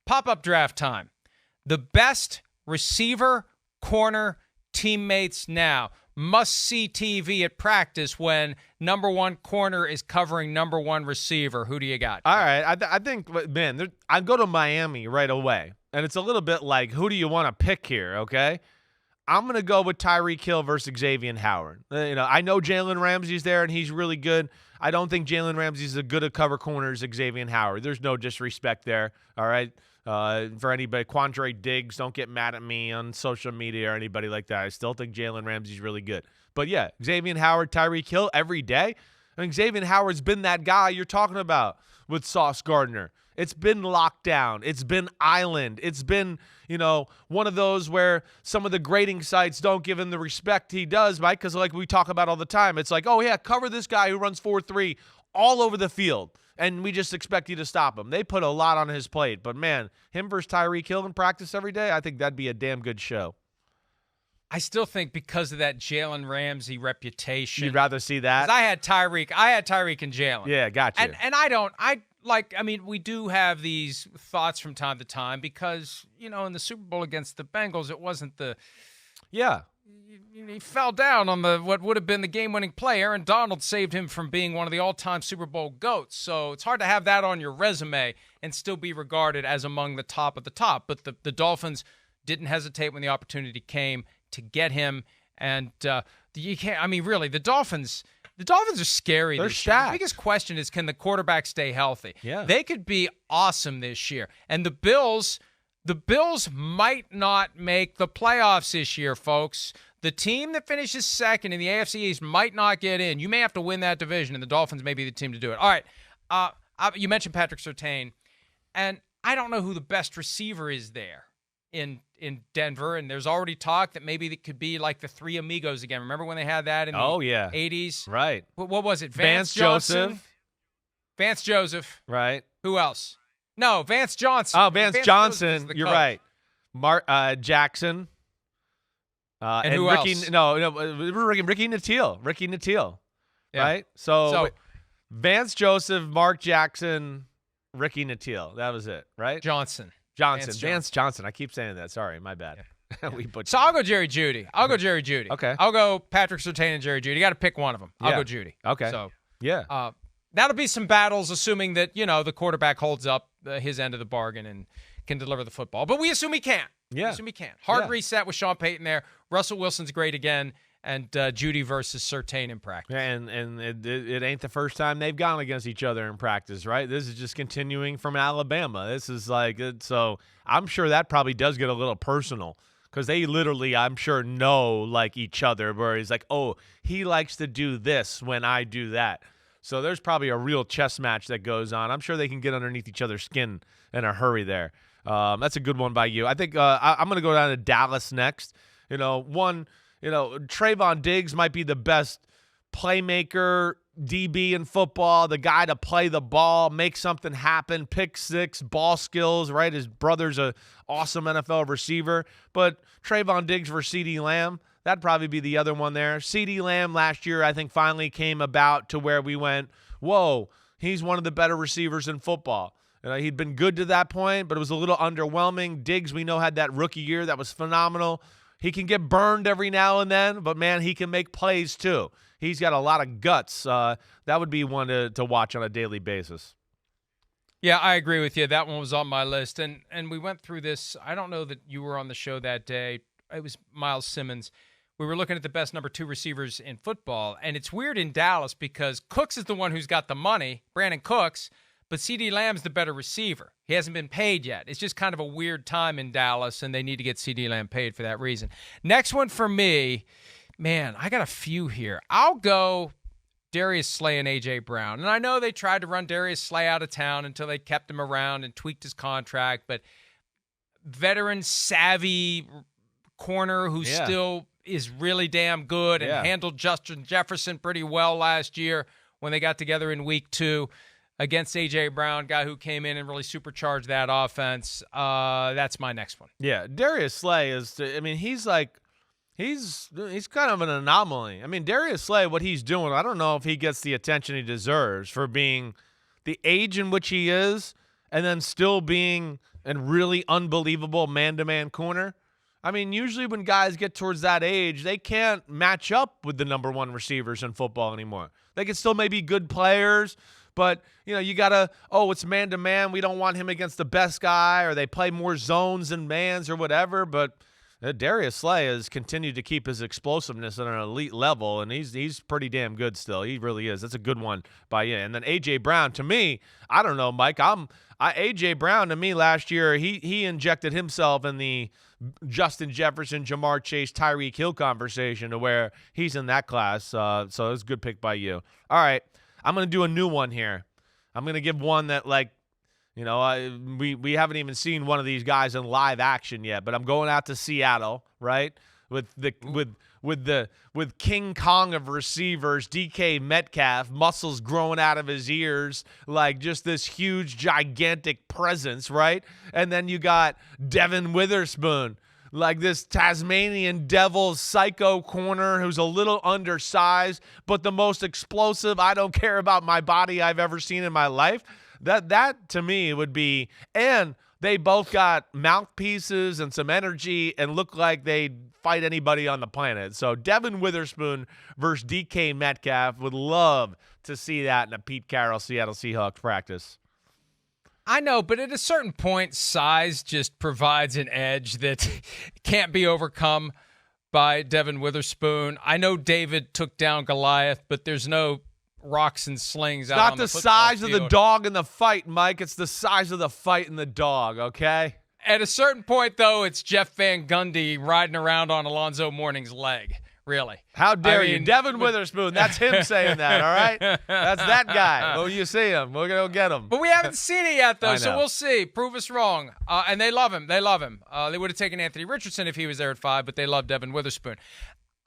Pop-up draft time. The best receiver, corner, teammates now. Must-see TV at practice when number one corner is covering number one receiver. Who do you got? All right. I think, man, I'd go to Miami right away. And it's a little bit like, who do you want to pick here, okay? I'm going to go with Tyreek Hill versus Xavien Howard. I know Jalen Ramsey's there, and he's really good. I don't think Jalen Ramsey's as good at cover corners as Xavien Howard. There's no disrespect there, all right? For anybody, Quandre Diggs, don't get mad at me on social media or anybody like that. I still think Jalen Ramsey's really good. But, yeah, Xavien Howard, Tyreek Hill every day. I mean, Xavien Howard's been that guy you're talking about with Sauce Gardner. It's been lockdown. It's been island. It's been, one of those where some of the grading sites don't give him the respect he does, Mike, because like we talk about all the time, it's like, oh, yeah, cover this guy who runs 4.3 all over the field, and we just expect you to stop him. They put a lot on his plate. But, man, him versus Tyreek Hill in practice every day, I think that'd be a damn good show. I still think because of that Jalen Ramsey reputation. You'd rather see that? I had Tyreek and Jalen. Yeah, gotcha. And we do have these thoughts from time to time because, in the Super Bowl against the Bengals, it wasn't he fell down on what would have been the game-winning play. Aaron Donald saved him from being one of the all-time Super Bowl GOATs. So it's hard to have that on your resume and still be regarded as among the top of the top. But the Dolphins didn't hesitate when the opportunity came to get him. And you can't. I mean, really, the Dolphins are scary. They're this year. stacked. The biggest question is, can the quarterback stay healthy? Yeah. They could be awesome this year. And the Bills might not make the playoffs this year, folks. The team that finishes second in the AFC East might not get in. You may have to win that division, and the Dolphins may be the team to do it. All right. You mentioned Patrick Surtain, and I don't know who the best receiver is there in Denver, and there's already talk that maybe it could be like the Three Amigos again. Remember when they had that in the 80s? Right. What was it? Vance Joseph. Vance Joseph. Right. Who else? No, Vance Johnson. Oh, Vance Johnson. You're right. Jackson. And who Ricky, else? Ricky Nattiel. Ricky Nattiel. Yeah. Right? So Vance Joseph, Mark Jackson, Ricky Nattiel. That was it, right? Johnson. Vance Johnson. I keep saying that. Sorry, my bad. Yeah. So I'll go Jerry Jeudy. Okay. I'll go Patrick Surtain and Jerry Jeudy. You got to pick one of them. I'll go Jeudy. Okay. So yeah. That'll be some battles, assuming that the quarterback holds up his end of the bargain and can deliver the football. But we assume he can. Yeah. We assume he can. Hard reset with Sean Payton there. Russell Wilson's great again. And Jeudy versus Surtain in practice. Yeah, and it ain't the first time they've gone against each other in practice, right? This is just continuing from Alabama. This is so I'm sure that probably does get a little personal because they literally, I'm sure, know each other where he's like, oh, he likes to do this when I do that. So there's probably a real chess match that goes on. I'm sure they can get underneath each other's skin in a hurry there. That's a good one by you. I think I'm going to go down to Dallas next. Trayvon Diggs might be the best playmaker DB in football, the guy to play the ball, make something happen, pick six, ball skills, right? His brother's an awesome NFL receiver. But Trayvon Diggs versus CeeDee Lamb, that'd probably be the other one there. CeeDee Lamb last year, I think, finally came about to where we went, whoa, he's one of the better receivers in football. He'd been good to that point, but it was a little underwhelming. Diggs, we know, had that rookie year that was phenomenal. He can get burned every now and then, but, man, he can make plays too. He's got a lot of guts. That would be one to watch on a daily basis. Yeah, I agree with you. That one was on my list. And we went through this. I don't know that you were on the show that day. It was Miles Simmons. We were looking at the best number 2 receivers in football. And it's weird in Dallas because Cooks is the one who's got the money, Brandon Cooks, but CeeDee Lamb's the better receiver. He hasn't been paid yet. It's just kind of a weird time in Dallas, and they need to get CeeDee Lamb paid for that reason. Next one for me, man, I got a few here. I'll go Darius Slay and A.J. Brown. And I know they tried to run Darius Slay out of town until they kept him around and tweaked his contract, but veteran, savvy corner who still is really damn good and handled Justin Jefferson pretty well last year when they got together in week 2. Against A.J. Brown, guy who came in and really supercharged that offense. That's my next one. Yeah, Darius Slay is, he's kind of an anomaly. Darius Slay, what he's doing, I don't know if he gets the attention he deserves for being the age in which he is and then still being a really unbelievable man-to-man corner. I mean, usually when guys get towards that age, they can't match up with the number one receivers in football anymore. They can still maybe good players, but, you got to, it's man-to-man. We don't want him against the best guy, or they play more zones than mans or whatever. But Darius Slay has continued to keep his explosiveness at an elite level, and he's pretty damn good still. He really is. That's a good one by you. And then A.J. Brown, to me, I don't know, Mike. A.J. Brown, to me, last year, he injected himself in the Justin Jefferson, Jamar Chase, Tyreek Hill conversation to where he's in that class. So it was a good pick by you. All right, I'm going to do a new one here. I'm going to give one that, we haven't even seen one of these guys in live action yet, but I'm going out to Seattle, right? With King Kong of receivers, DK Metcalf, muscles growing out of his ears, like just this huge, gigantic presence, right? And then you got Devin Witherspoon, like this Tasmanian devil psycho corner who's a little undersized, but the most explosive, I don't care about my body I've ever seen in my life. That to me would be, and they both got mouthpieces and some energy and look like they'd fight anybody on the planet. So Devin Witherspoon versus DK Metcalf, would love to see that in a Pete Carroll Seattle Seahawks practice. I know, but at a certain point, size just provides an edge that can't be overcome by Devin Witherspoon. I know David took down Goliath, but there's no rocks and slings out on the football field. It's not the size of the dog in the fight, Mike. It's the size of the fight in the dog, okay? At a certain point, though, it's Jeff Van Gundy riding around on Alonzo Mourning's leg. Really. How dare you? Devin Witherspoon, that's him saying that, all right? That's that guy. Oh, you see him. We're going to get him. But we haven't seen it yet, though, so we'll see. Prove us wrong. And they love him. They love him. They would have taken Anthony Richardson if he was there at 5, but they love Devin Witherspoon.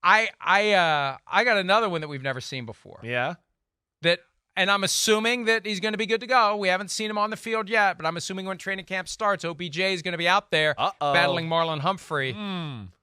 I got another one that we've never seen before. Yeah? And I'm assuming that he's going to be good to go. We haven't seen him on the field yet, but I'm assuming when training camp starts, OBJ is going to be out there battling Marlon Humphrey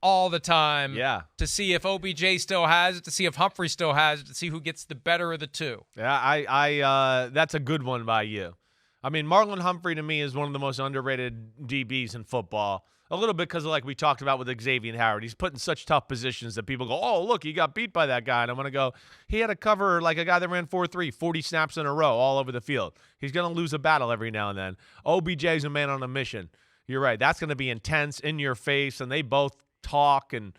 all the time to see if OBJ still has it, to see if Humphrey still has it, to see who gets the better of the two. Yeah, that's a good one by you. I mean, Marlon Humphrey to me is one of the most underrated DBs in football. A little bit because of like we talked about with Xavien Howard. He's put in such tough positions that people go, oh, look, he got beat by that guy. And I'm going to go, he had to cover like a guy that ran 4-3, 40 snaps in a row all over the field. He's going to lose a battle every now and then. OBJ is a man on a mission. You're right. That's going to be intense, in your face, and they both talk, and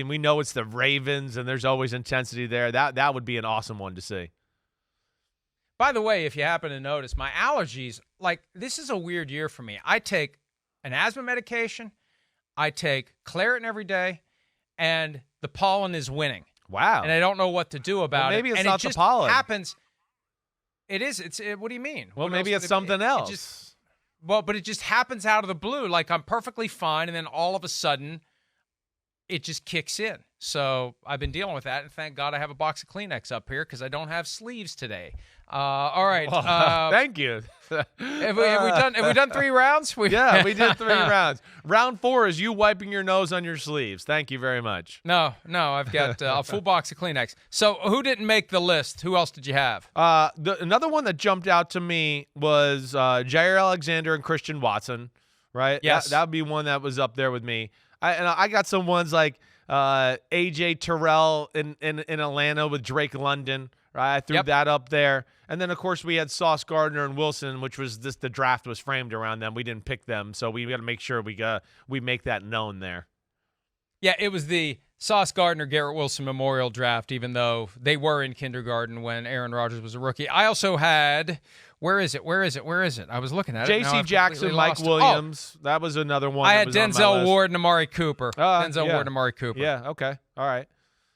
we know it's the Ravens, and there's always intensity there. That would be an awesome one to see. By the way, if you happen to notice, my allergies, this is a weird year for me. I take an asthma medication, I take Claritin every day, and the pollen is winning. Wow. And I don't know what to do about maybe it. It's not the pollen. Happens. It is. What do you mean? Well, maybe it's something else. But it just happens out of the blue. Like, I'm perfectly fine, and then all of a sudden, it just kicks in. So I've been dealing with that, and thank God I have a box of Kleenex up here because I don't have sleeves today. All right. Thank you. Have we done 3 rounds? Yeah, we did 3 rounds. Round 4 is you wiping your nose on your sleeves. Thank you very much. No, I've got a full box of Kleenex. So who didn't make the list? Who else did you have? Another one that jumped out to me was Jair Alexander and Christian Watson, right? Yes. That would be one that was up there with me. I got some ones like A.J. Terrell in Atlanta with Drake London. Right, I threw that up there. And then, of course, we had Sauce Gardner and Wilson, which was the draft was framed around them. We didn't pick them, so we got to make sure we make that known there. Yeah, it was the Sauce Gardner, Garrett Wilson Memorial Draft, even though they were in kindergarten when Aaron Rodgers was a rookie. I also had, where is it? I was looking at it. J.C. Jackson, Mike Williams. That was another one. I had Denzel Ward and Amari Cooper. Ward and Amari Cooper. Yeah, okay. All right.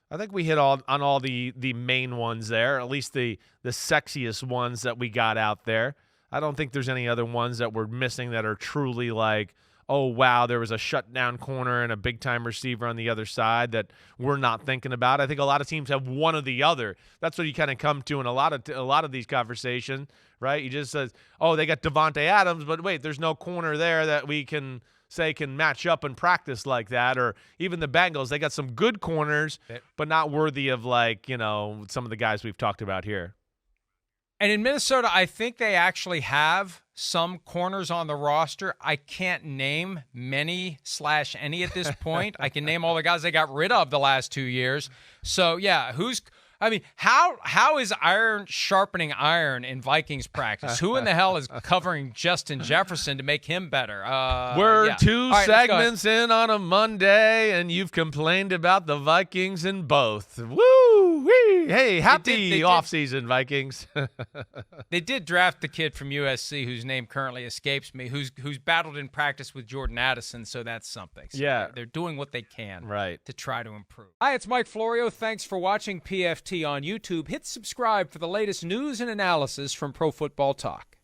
I think we hit on all the main ones there, at least the sexiest ones that we got out there. I don't think there's any other ones that we're missing that are truly like, oh, wow, there was a shutdown corner and a big-time receiver on the other side that we're not thinking about. I think a lot of teams have one or the other. That's what you kind of come to in a lot of these conversations, right? You just says, oh, they got Devontae Adams, but wait, there's no corner there that we can say can match up and practice like that. Or even the Bengals, they got some good corners, but not worthy of some of the guys we've talked about here. And in Minnesota, I think they actually have some corners on the roster. I can't name many/any at this point. I can name all the guys they got rid of the last 2 years. So, yeah, how is iron sharpening iron in Vikings practice? Who in the hell is covering Justin Jefferson to make him better? We're yeah. 2 right, segments in on a Monday, and you've complained about the Vikings in both. Woo-wee! Hey, happy offseason, Vikings. They did draft the kid from USC whose name currently escapes me, who's battled in practice with Jordan Addison, so that's something. So yeah. They're doing what they can to try to improve. Hi, it's Mike Florio. Thanks for watching PFT on YouTube. Hit subscribe for the latest news and analysis from Pro Football Talk.